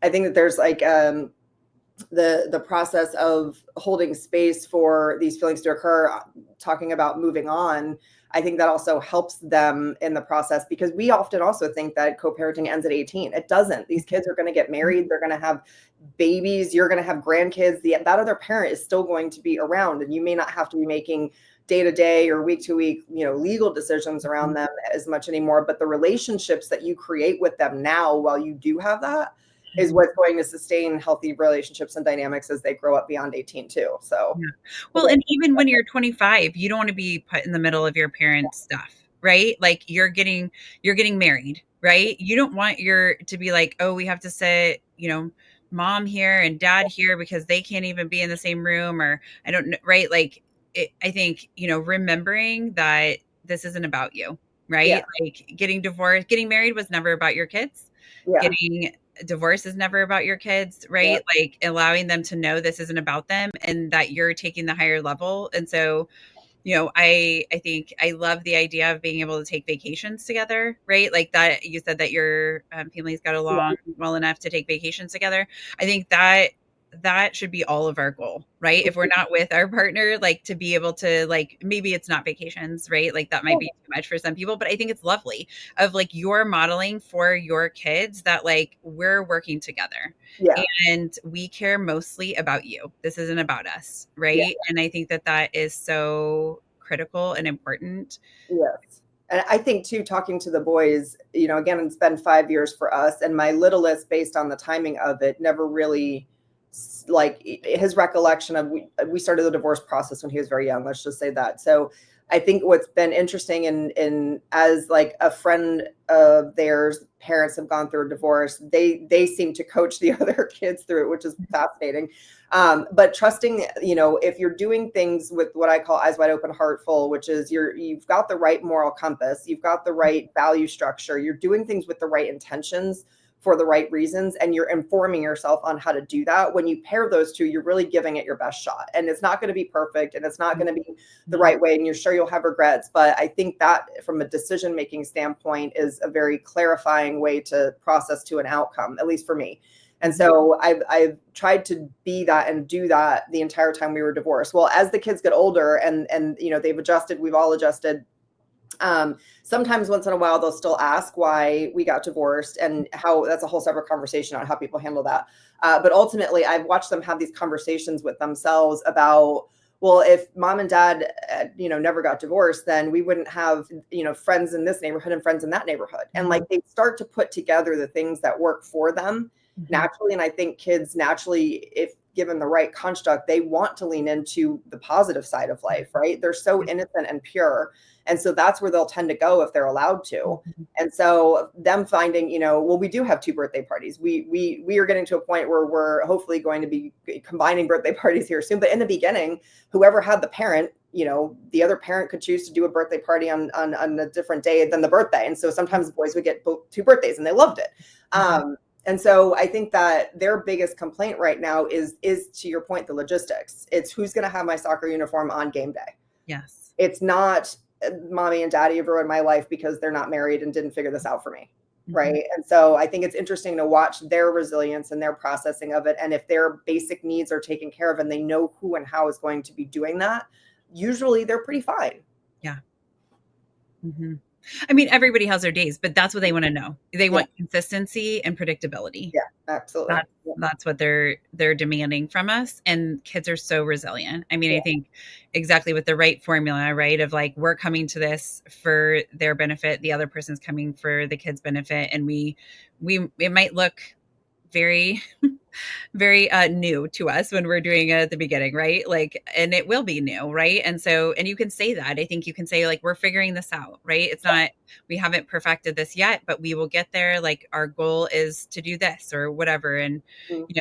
think that there's like, the process of holding space for these feelings to occur, talking about moving on. I think that also helps them in the process, because we often also think that co-parenting ends at 18. It doesn't. These kids are going to get married. They're going to have babies. You're going to have grandkids. That other parent is still going to be around, and you may not have to be making day-to-day or week-to-week, legal decisions around them as much anymore. But the relationships that you create with them now, while you do have that, is what's going to sustain healthy relationships and dynamics as they grow up beyond 18 too. So, well, and even when you're 25, you don't want to be put in the middle of your parents' stuff, right? Like you're getting married, right? You don't want to be like, oh, we have to sit, mom here and dad here because they can't even be in the same room, or I don't know, right? Like I think, remembering that this isn't about you, right? Like getting divorced, getting married was never about your kids. Getting divorce is never about your kids, right? Like allowing them to know this isn't about them and that you're taking the higher level. And so, I think I love the idea of being able to take vacations together, right? Like that you said that your families got along well enough to take vacations together. I think that should be all of our goal, right? If we're not with our partner, like to be able to, like, maybe it's not vacations, right? Like that might be too much for some people, but I think it's lovely of like you're modeling for your kids that like we're working together and we care mostly about you. This isn't about us, right? And I think that is so critical and important. Yes. And I think too, talking to the boys, again, it's been 5 years for us, and my littlest, based on the timing of it, never really like his recollection of, we started the divorce process when he was very young. Let's just say that. So I think what's been interesting in as like a friend of theirs, parents have gone through a divorce. They seem to coach the other kids through it, which is fascinating. But trusting, if you're doing things with what I call eyes wide open, heart full, which is you've got the right moral compass, you've got the right value structure, you're doing things with the right intentions for the right reasons, and you're informing yourself on how to do that. When you pair those two, you're really giving it your best shot. And it's not going to be perfect, and it's not going to be the right way, and you're sure you'll have regrets. But I think that from a decision-making standpoint is a very clarifying way to process to an outcome, at least for me. And so I've tried to be that and do that the entire time we were divorced. Well, as the kids get older and they've adjusted, we've all adjusted. Sometimes once in a while, they'll still ask why we got divorced, and how that's a whole separate conversation on how people handle that. But ultimately, I've watched them have these conversations with themselves about, well, if mom and dad, never got divorced, then we wouldn't have, friends in this neighborhood and friends in that neighborhood. And like, they start to put together the things that work for them naturally. And I think kids naturally, if given the right construct, they want to lean into the positive side of life, right? They're so innocent and pure. And so that's where they'll tend to go if they're allowed to. And so them finding, well, we do have 2 birthday parties. We are getting to a point where we're hopefully going to be combining birthday parties here soon. But in the beginning, whoever had the parent, the other parent could choose to do a birthday party on a different day than the birthday. And so sometimes the boys would get 2 birthdays, and they loved it. And so I think that their biggest complaint right now is to your point, the logistics. It's who's going to have my soccer uniform on game day. Yes. It's not mommy and daddy have ruined my life because they're not married and didn't figure this out for me. Right. And so I think it's interesting to watch their resilience and their processing of it. And if their basic needs are taken care of and they know who and how is going to be doing that, usually they're pretty fine. Yeah. I mean, everybody has their days, but that's what they want to know. They want consistency and predictability. Yeah, absolutely. That's what they're demanding from us. And kids are so resilient. I mean, I think exactly with the right formula, right? Of like, we're coming to this for their benefit. The other person's coming for the kid's benefit. And it might look very, very new to us when we're doing it at the beginning, right? Like, and it will be new, right? And so, and you can say that. I think you can say like, we're figuring this out, right? It's not, we haven't perfected this yet, but we will get there. Like, our goal is to do this or whatever. And,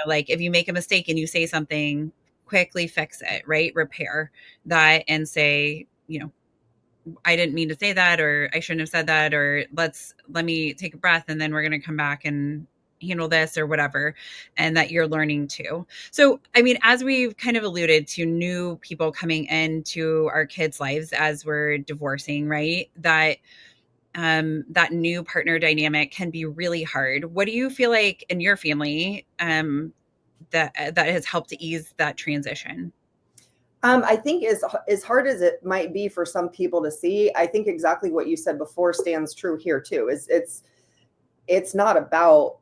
like if you make a mistake and you say something, quickly fix it, right? Repair that and say, I didn't mean to say that, or I shouldn't have said that, or let me take a breath and then we're going to come back and handle this or whatever, and that you're learning too. So, I mean, as we've kind of alluded to new people coming into our kids' lives as we're divorcing, right? That new partner dynamic can be really hard. What do you feel like in your family that has helped to ease that transition? I think as hard as it might be for some people to see, I think exactly what you said before stands true here too. It's not about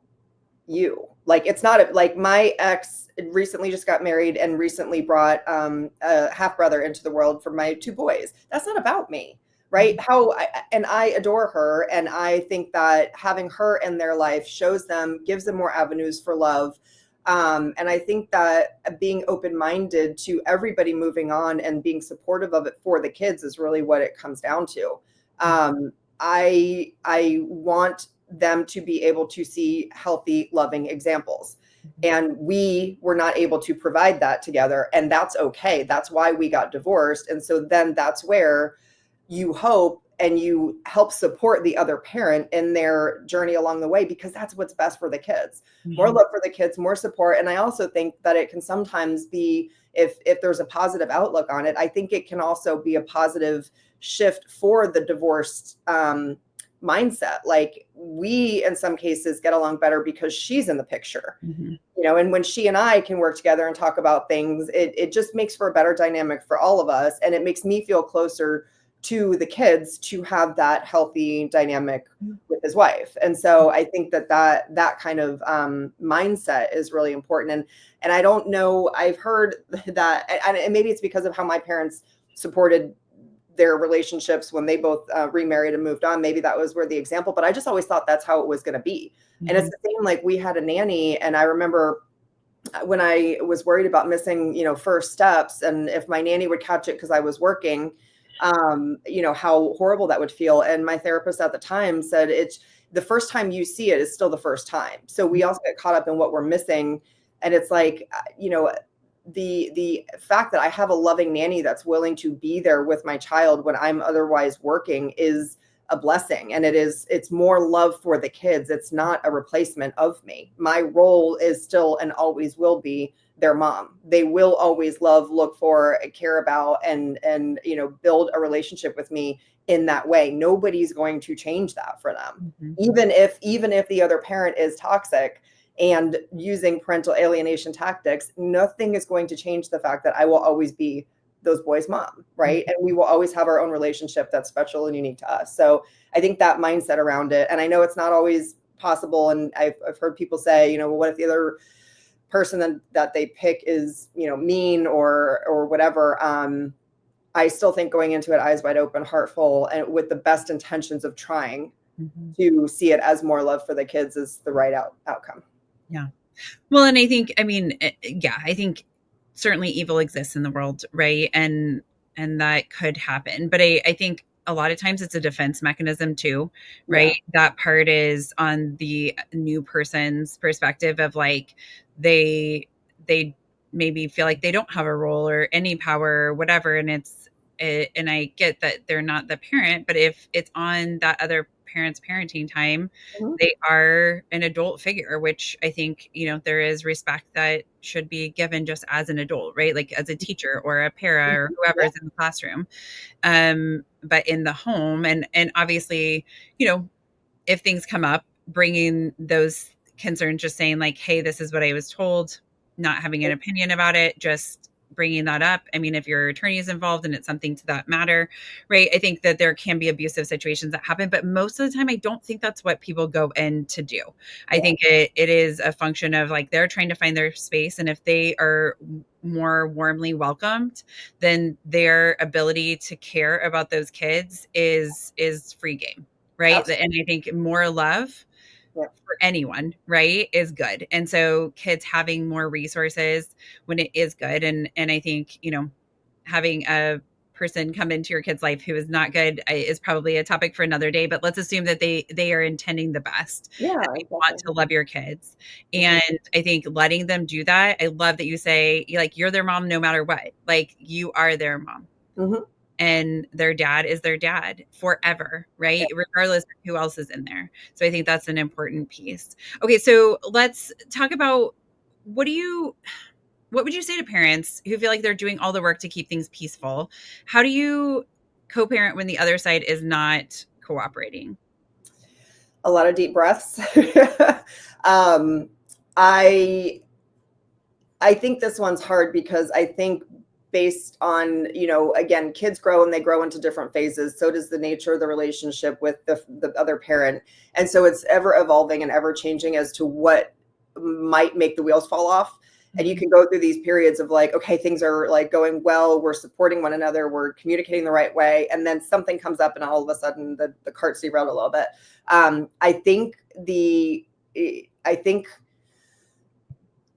you. Like, it's not like my ex recently just got married and recently brought a half brother into the world for my 2 boys. That's not about me, right? I adore her, and I think that having her in their life gives them more avenues for love. And I think that being open-minded to everybody moving on and being supportive of it for the kids is really what it comes down to. I want them to be able to see healthy, loving examples. And we were not able to provide that together. And that's okay. That's why we got divorced. And so then that's where you hope and you help support the other parent in their journey along the way, because that's what's best for the kids. More love for the kids, more support. And I also think that it can sometimes be, if there's a positive outlook on it, I think it can also be a positive shift for the divorced mindset. Like, we in some cases get along better because she's in the picture, and when she and I can work together and talk about things, it just makes for a better dynamic for all of us. And it makes me feel closer to the kids to have that healthy dynamic with his wife. And so I think that kind of mindset is really important. And I don't know, I've heard that, and maybe it's because of how my parents supported their relationships when they both remarried and moved on. Maybe that was where the example, but I just always thought that's how it was going to be. And it's the same, like, we had a nanny, and I remember when I was worried about missing, first steps, and if my nanny would catch it because I was working, how horrible that would feel. And my therapist at the time said, it's the first time you see it is still the first time. So we also get caught up in what we're missing. And it's like, the fact that I have a loving nanny that's willing to be there with my child when I'm otherwise working is a blessing. And it's more love for the kids. It's not a replacement of me. My role is still and always will be their mom. They will always love, look for, care about, and build a relationship with me in that way. Nobody's going to change that for them. Even if the other parent is toxic and using parental alienation tactics, nothing is going to change the fact that I will always be those boys' mom, right? And we will always have our own relationship that's special and unique to us. So I think that mindset around it, and I know it's not always possible. And I've heard people say, well, what if the other person that they pick is, mean or whatever. I still think going into it eyes wide open, heart full, and with the best intentions of trying to see it as more love for the kids is the right outcome. Yeah. Well, and I think certainly evil exists in the world, right? And that could happen. But I think a lot of times it's a defense mechanism too, right? Yeah. That part is on the new person's perspective of like, they maybe feel like they don't have a role or any power or whatever. And and I get that they're not the parent, but if it's on that other parent's parenting time, they are an adult figure, which I think, there is respect that should be given just as an adult, right? Like as a teacher or a para or whoever's in the classroom. But in the home and obviously, if things come up, bringing those concerns, just saying like, hey, this is what I was told, not having an opinion about it, just bringing that up. I mean, if your attorney is involved and it's something to that matter, right? I think that there can be abusive situations that happen, but most of the time, I don't think that's what people go in to do. I think it is a function of like, they're trying to find their space. And if they are more warmly welcomed, then their ability to care about those kids is free game, right? Absolutely. And I think more love for anyone, right, is good. And so kids having more resources when it is good. And I think, having a person come into your kid's life who is not good is probably a topic for another day, but let's assume that they are intending the best. Yeah. And they want to love your kids. And I think letting them do that. I love that you say you're their mom no matter what, like you are their mom. And their dad is their dad forever, right? Yeah. Regardless of who else is in there. So I think that's an important piece. Okay, so let's talk about what would you say to parents who feel like they're doing all the work to keep things peaceful? How do you co-parent when the other side is not cooperating? A lot of deep breaths. I think this one's hard because I think based on, again, kids grow and they grow into different phases. So does the nature of the relationship with the other parent. And so it's ever evolving and ever changing as to what might make the wheels fall off. And you can go through these periods of like, okay, things are like going well, we're supporting one another, we're communicating the right way. And then something comes up and all of a sudden the cart's derailed a little bit. I think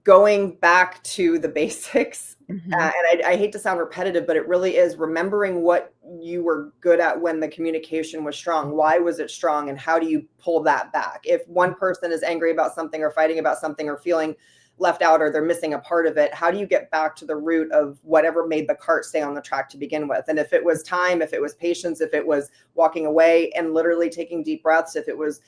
going back to the basics, and I hate to sound repetitive, but it really is remembering what you were good at when the communication was strong. Why was it strong? And how do you pull that back? If one person is angry about something or fighting about something or feeling left out or they're missing a part of it, how do you get back to the root of whatever made the cart stay on the track to begin with? And if it was time, if it was patience, if it was walking away and literally taking deep breaths, if it was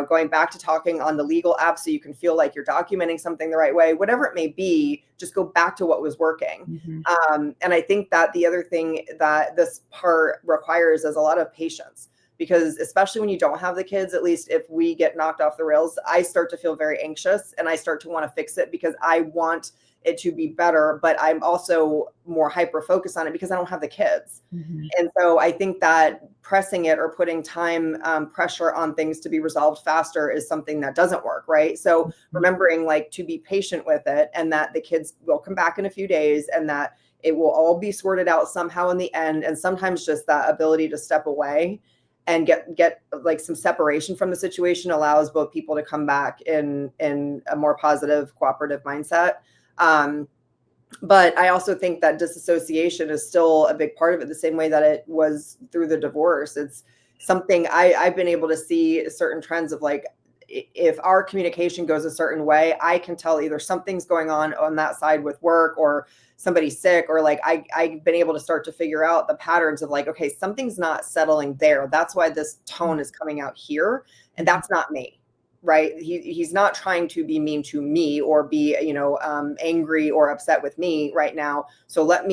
going back to talking on the legal app so you can feel like you're documenting something the right way, whatever it may be, just go back to what was working. And I think that the other thing that this part requires is a lot of patience, because especially when you don't have the kids, at least if we get knocked off the rails, I start to feel very anxious and I start to want to fix it because I want it to be better, but I'm also more hyper focused on it because I don't have the kids. And so I think that pressing it or putting time pressure on things to be resolved faster is something that doesn't work, right? So remembering like to be patient with it and that the kids will come back in a few days and that it will all be sorted out somehow in the end. And sometimes just that ability to step away and get like some separation from the situation allows both people to come back in a more positive, cooperative mindset. But I also think that disassociation is still a big part of it, the same way that it was through the divorce. It's something I've been able to see certain trends of, like, if our communication goes a certain way, I can tell either something's going on that side with work, or somebody's sick, or like I've been able to start to figure out the patterns of, like, okay, something's not settling there. That's why this tone is coming out here. And that's not me. Right. He's not trying to be mean to me or be, angry or upset with me right now. So let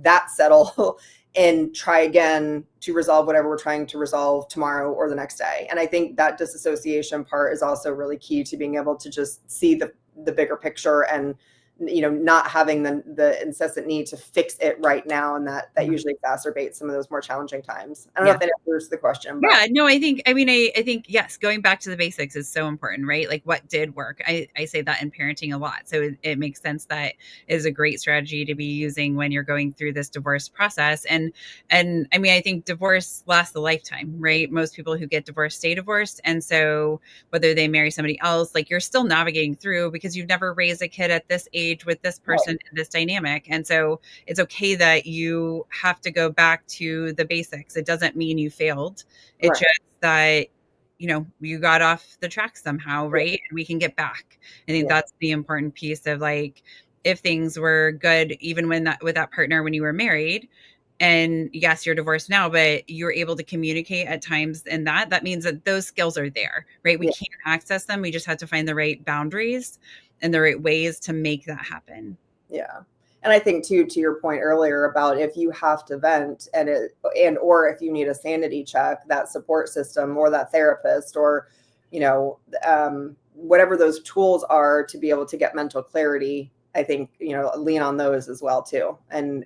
that settle and try again to resolve whatever we're trying to resolve tomorrow or the next day. And I think that disassociation part is also really key to being able to just see the bigger picture, and not having the incessant need to fix it right now. And that usually exacerbates some of those more challenging times. I don't know if that answers the question. But. Yeah, no, I think, yes, going back to the basics is so important, right? Like, what did work? I say that in parenting a lot. So it makes sense that is a great strategy to be using when you're going through this divorce process. And I think divorce lasts a lifetime, right? Most people who get divorced stay divorced. And so whether they marry somebody else, like, you're still navigating through, because you've never raised a kid at this age with this person in this dynamic. And so it's okay that you have to go back to the basics. It doesn't mean you failed. It's just that, you got off the track somehow, right? And we can get back. I think that's the important piece of, like, if things were good, even with that partner when you were married, and yes, you're divorced now, but you're able to communicate at times, and that means that those skills are there, right? We can't access them. We just have to find the right boundaries and the right ways to make that happen. Yeah. And I think too, to your point earlier about if you have to vent or if you need a sanity check, that support system or that therapist or, whatever those tools are to be able to get mental clarity, I think, lean on those as well too. And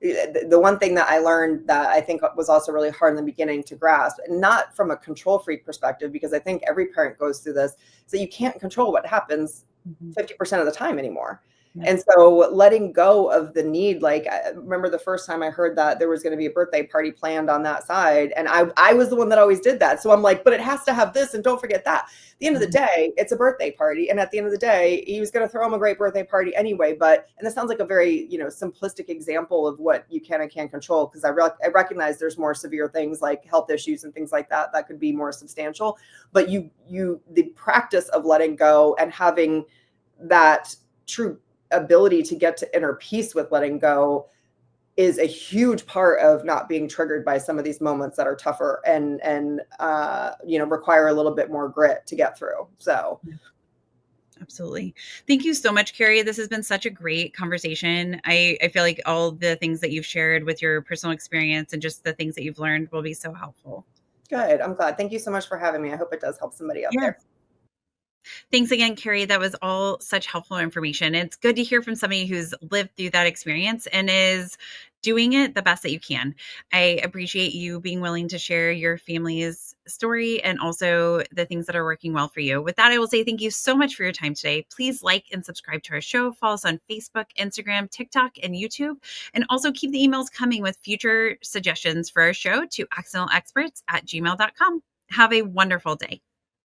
the one thing that I learned that I think was also really hard in the beginning to grasp, and not from a control freak perspective, because I think every parent goes through this, so you can't control what happens 50% of the time anymore. And so letting go of the need, like, I remember the first time I heard that there was going to be a birthday party planned on that side. And I was the one that always did that. So I'm like, but it has to have this, and don't forget that. At the end of the day, it's a birthday party. And at the end of the day, he was going to throw him a great birthday party anyway. And this sounds like a very, simplistic example of what you can and can't control. Because I recognize there's more severe things like health issues and things like that could be more substantial. But the practice of letting go and having that true ability to get to inner peace with letting go is a huge part of not being triggered by some of these moments that are tougher and require a little bit more grit to get through. So absolutely. Thank you so much, Keri. This has been such a great conversation. I feel like all the things that you've shared with your personal experience and just the things that you've learned will be so helpful. Good. I'm glad. Thank you so much for having me. I hope it does help somebody out there. Thanks again, Keri. That was all such helpful information. It's good to hear from somebody who's lived through that experience and is doing it the best that you can. I appreciate you being willing to share your family's story and also the things that are working well for you. With that, I will say thank you so much for your time today. Please like and subscribe to our show. Follow us on Facebook, Instagram, TikTok, and YouTube. And also keep the emails coming with future suggestions for our show to accidentalexperts@gmail.com. Have a wonderful day.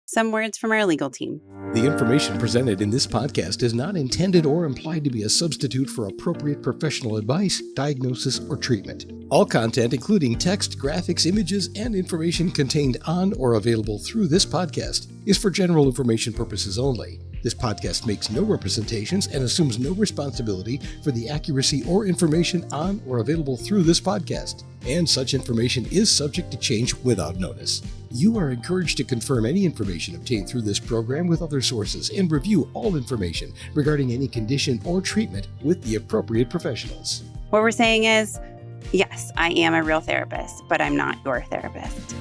Some words from our legal team. The information presented in this podcast is not intended or implied to be a substitute for appropriate professional advice, diagnosis, or treatment. All content, including text, graphics, images, and information contained on or available through this podcast, is for general information purposes only. This podcast makes no representations and assumes no responsibility for the accuracy or information on or available through this podcast, and such information is subject to change without notice. You are encouraged to confirm any information obtained through this program with other sources and review all information regarding any condition or treatment with the appropriate professionals. What we're saying is, yes, I am a real therapist, but I'm not your therapist.